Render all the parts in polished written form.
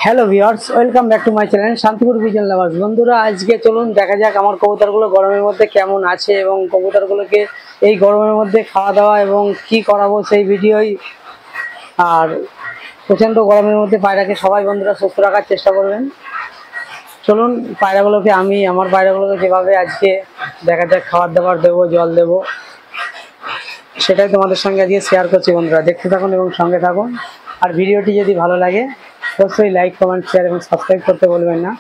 Hello viewers, welcome back to my channel Shantipur vision lovers. বন্ধুরা, আজকে চলুন দেখা যাক আমার কবুতরগুলো গরমের মধ্যে কেমন আছে এবং কবুতরগুলোকে এই গরমের মধ্যে খাওয়া দাওয়া এবং কি করাবো সেই ভিডিওই। আর প্রচণ্ড গরমের মধ্যে পায়রাকে সবাই বন্ধুরা সুস্থ রাখার চেষ্টা করবেন। চলুন পায়রাগুলোকে আমার পায়রাগুলোকে যেভাবে আজকে দেখা যাক খাবার দাবার দেবো, জল দেবো, সেটাই তোমাদের সঙ্গে আজকে শেয়ার করছি। বন্ধুরা দেখতে থাকুন এবং সঙ্গে থাকুন। আর ভিডিওটি যদি ভালো লাগে অবশ্যই লাইক, কমেন্ট, শেয়ার এবং সাবস্ক্রাইব করতে বলবেন না।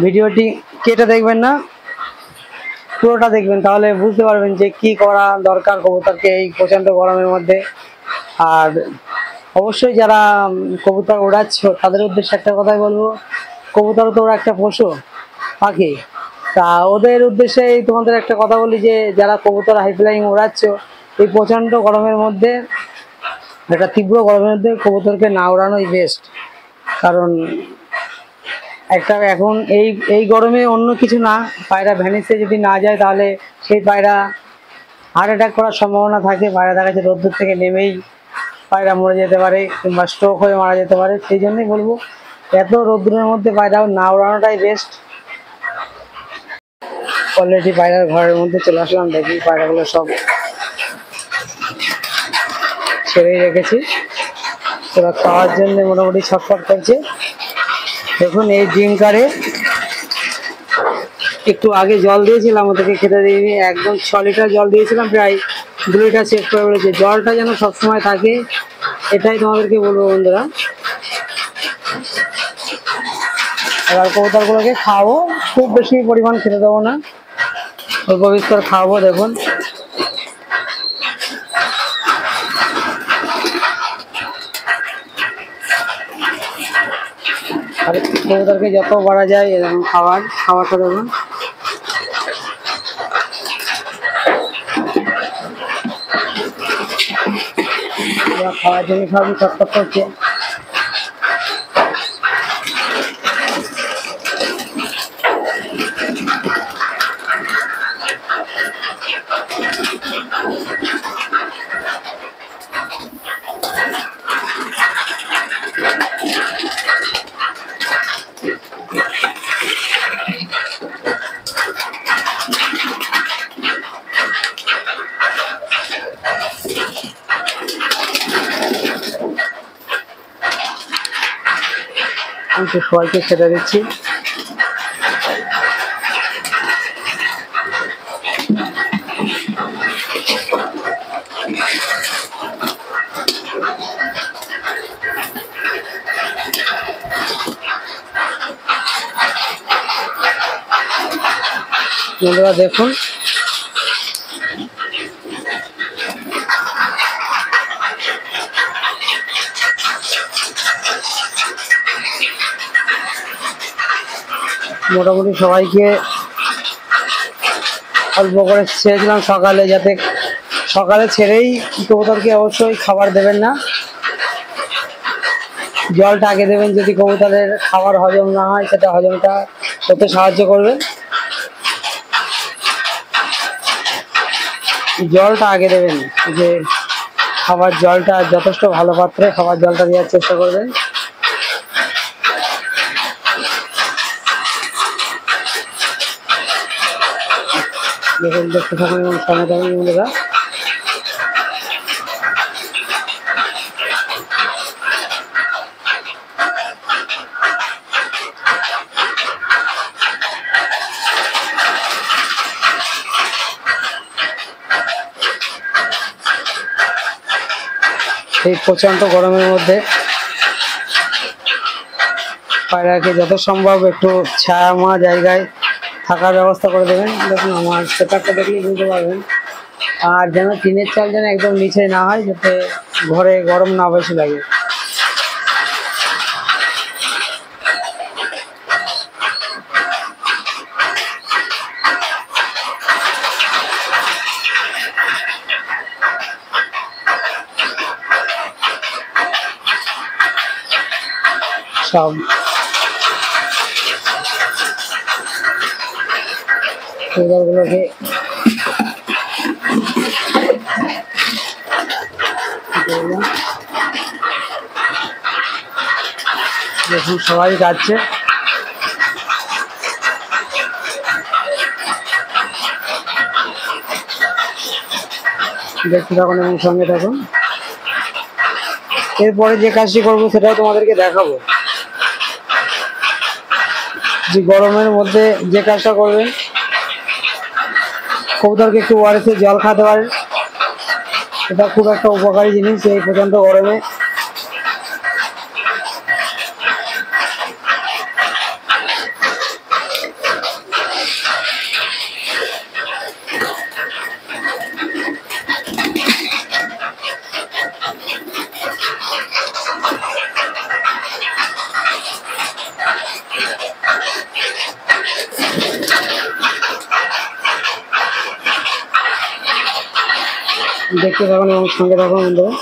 ভিডিওটি কেটে দেখবেন না, পুরোটা দেখবেন, তাহলে বুঝতে পারবেন যে কি করা দরকার কবুতরকে এই প্রচণ্ড গরমের মধ্যে। আর অবশ্যই যারা কবুতর ওড়াচ্ছ তাদের উদ্দেশ্যে একটা কথাই বলবো, কবুতর তো ওরা একটা পশু পাখি, তা ওদের উদ্দেশ্যে তোমাদের একটা কথা বলি যে যারা কবুতর হাই ফ্লাইং ওড়াচ্ছ এই প্রচণ্ড গরমের মধ্যে, একটা তীব্র গরমের মধ্যে কবুতরকে না ওড়ানোই বেস্ট। কারণ এখন এই গরমে অন্য কিছু না, পায়রা ভ্যানিসে যদি না যায় তাহলে সেই পায়রা হার্ট অ্যাটাক করার সম্ভাবনা থাকে। পায়রা দেখা যাচ্ছে রোদ্দুর থেকে নেমেই পায়রা মরে যেতে পারে কিংবা স্ট্রোক হয়ে মারা যেতে পারে। সেই জন্যই বলবো এত রোদ্দুরের মধ্যে পায়রা না ওড়ানোটাই বেস্ট। অলরেডি পায়রার ঘরের মধ্যে চলে আসলাম, দেখি পায়রাগুলো সব ছেড়েই রেখেছি, ওরা খাওয়ার জন্য মোটামুটি ছটফট করছে। দেখুন এই ড্রিঙ্কারে একটু আগে জল দিয়েছিলাম, ওদেরকে খেতে দিইনি, একদম 6 লিটার জল দিয়েছিলাম, প্রায় 2 লিটার শেষ করে বলেছে। জলটা যেন সবসময় থাকে এটাই তোমাদেরকে বলবো বন্ধুরা। এবার কবুতরগুলোকে খাওয়াবো, খুব বেশি পরিমাণ খেতে দেবো না, অল্প বিস্তর খাওয়াবো। দেখুন আর কবুতরকে যত বাড়া যায় এরকম খাবারটা দেখুন। খাওয়ার জন্য সবই ছটফট করছে। আমি তো সবাইকে খেতে দিচ্ছি। বন্ধুরা দেখুন মোটামুটি সবাইকে অল্প করে ছেড়েছিলাম সকালে, যাতে সকালে ছেড়েই কবুতরকে অবশ্যই খাবার দেবেন না, জলটা আগে দেবেন। যদি কবুতরের খাবার হজম না হয় সেটা হজমটা করতে সাহায্য করবে। জলটা আগে দেবেন, যে খাবার জলটা যথেষ্ট ভালো পাত্রে খাবার জলটা দেওয়ার চেষ্টা করবেন। দেখুন দেখতে থাকুন এবং সঙ্গে থাকুন বন্ধুরা। এই প্রচণ্ড গরমের মধ্যে পায়রাকে যত সম্ভব একটু ছায়ামা জায়গায় থাকার ব্যবস্থা করে দেবেন। দেখুন আমার সেটআপটা দেখলেই বুঝতে পারবেন। আর যেন টিনের চাল যেন একদম নিচে না হয়, যাতে ঘরে গরম না বেশি লাগে। সব কবুতরগুলোকে দেখুন সবাই যাচ্ছে। দেখতে থাকুন এবং সঙ্গে থাকুন। এরপরে যে কাজটি করবো সেটাও তোমাদেরকে দেখাবো। যে গরমের মধ্যে যে কাজটা করবেন, কবুতরকে একটু ওআরএস এর জল খাওয়াতে পারেন। এটা খুব একটা উপকারী জিনিস এই প্রচণ্ড গরমে। দেখতে থাকুন এবং সঙ্গে থাকুন বন্ধুরা।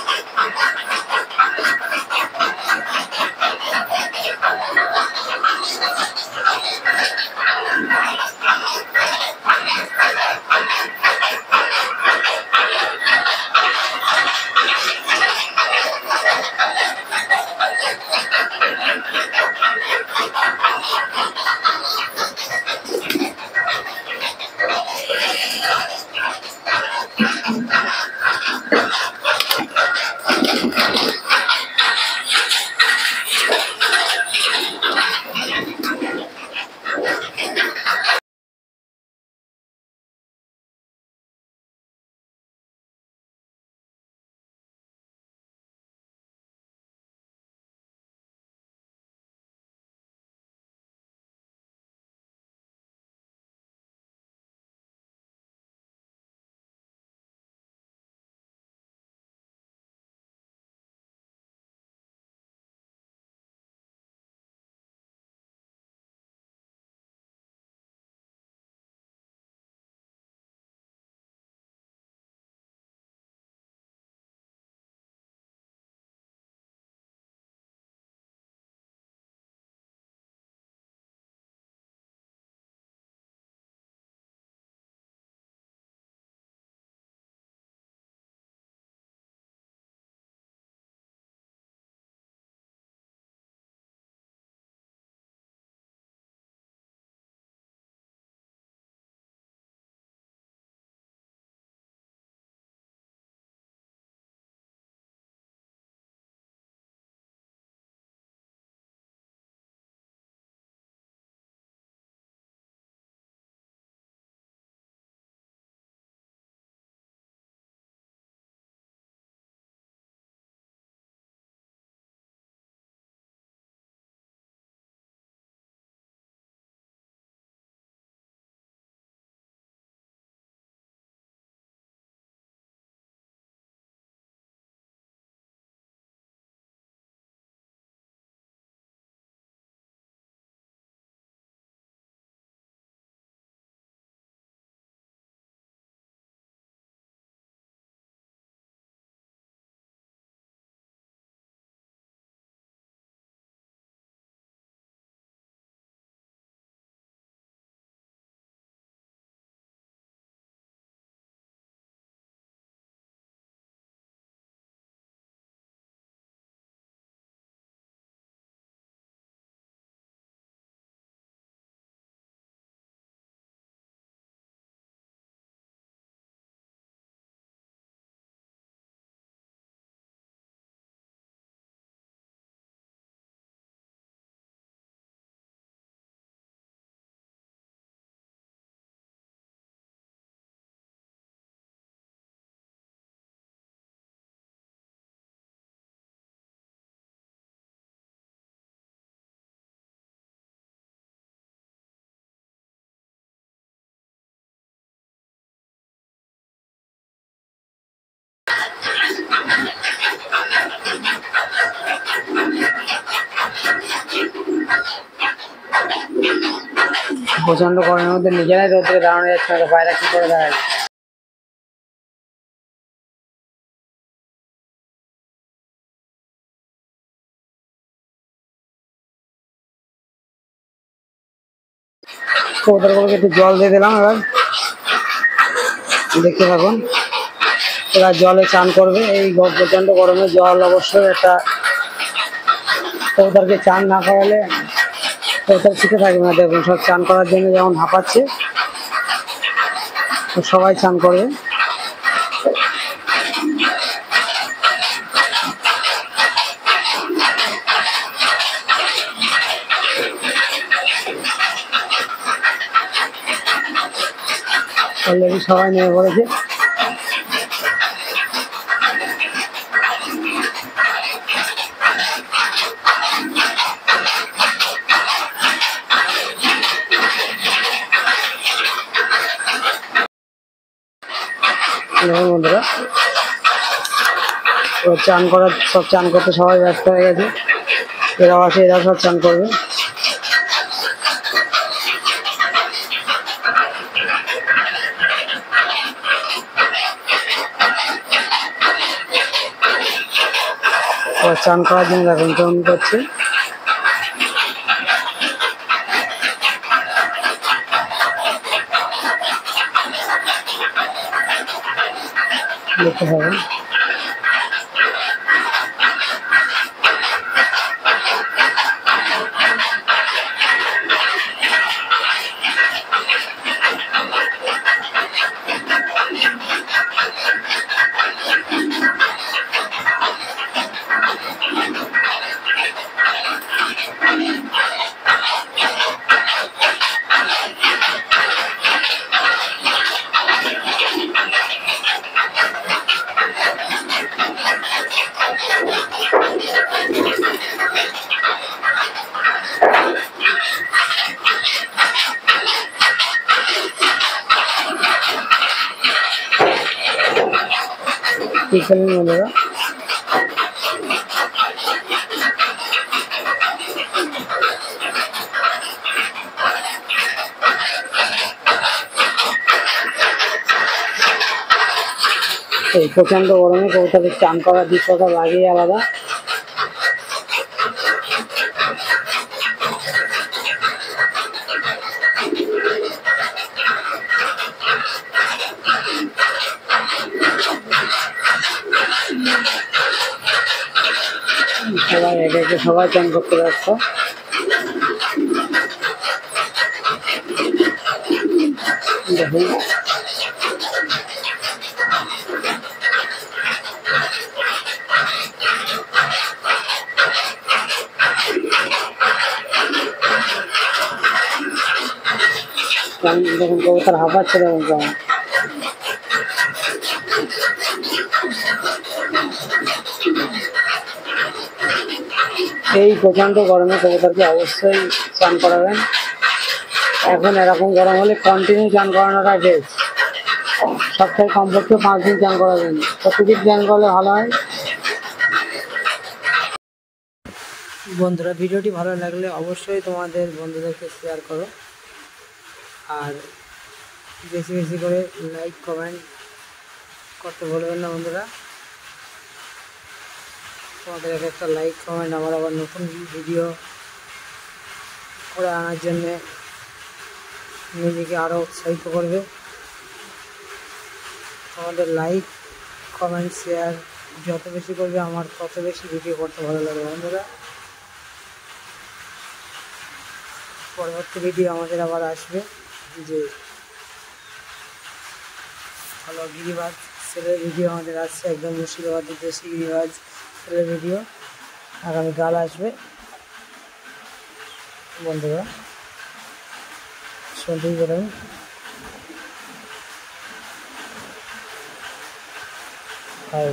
প্রচন্ড গরমের মধ্যে নিজেরাই রোদে দাঁড়ানো যাচ্ছে না, বাইরে কি করে দাঁড়াবে। কবুতরগুলোকে একটু জল দিয়ে দিলাম। এবার দেখতে থাকুন, এরা জলে চান করবে। এই প্রচন্ড গরমে জল অবশ্যই একটা কবুতরকে চান না করালে কবুতর শিখে থাকবে না। দেখুন সব চান করার জন্য যেমন হাঁপাচ্ছে, তো সবাই চান করবে। অলরেডি সবাই নেমে পড়েছে। বন্ধুরা চান করার সব চান করতে সবাই ব্যস্ত হয়ে গেছে। এরাও আসে, এরাও সব চান করবে। চান করার জন্য এখন কেমন করছে। দেখতে পাবেন কি খেলেন বন্ধুরা। এই প্রচন্ড গরমে কবুতরের চান করার দৃশ্যটা লাগেই আলাদা। সবাই একে একে সবাই চান করতে ব্যস্ত। দেখুন দেখুন কবুতর হাঁপাচ্ছে, দেখুন কেমন। এই প্রচণ্ড গরমে কবুতরকে অবশ্যই চান করাবেন। এখন এরকম গরম হলে কন্টিনিউ চান করানোটা বেস্ট। সপ্তাহে কমপক্ষে 5 দিন চান করাবেন, প্রতিদিন চান করলে ভালো হয়। বন্ধুরা ভিডিওটি ভালো লাগলে অবশ্যই তোমাদের বন্ধুদেরকে শেয়ার করো, আর বেশি বেশি করে লাইক কমেন্ট করতে ভুলবেন না বন্ধুরা। তোমাদের একটা লাইক কমেন্ট আমার আবার নতুন ভিডিও করে আনার জন্যে নিজেকে আরও উৎসাহিত করবে। তোমাদের লাইক কমেন্ট শেয়ার যত বেশি করবে আমার তত বেশি ভিডিও করতে ভালো লাগবে বন্ধুরা। পরবর্তী ভিডিও আমাদের আবার আসবে, যে ভালো গিরিবাজ ছেলের ভিডিও আমাদের আসছে, একদম মুর্শিদাবাদের দেশি গিরিবাজ ছেলের ভিডিও আগামীকাল আসবে বন্ধুরা, শুনতেই পারেন। আর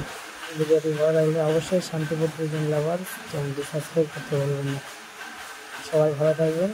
ভিডিওটি ভালো লাগলে অবশ্যই শান্তিপুর দুজন লাভার চ্যানেলটি সাবস্ক্রাইব করতে বলবেন না। সবাই ভালো থাকবেন।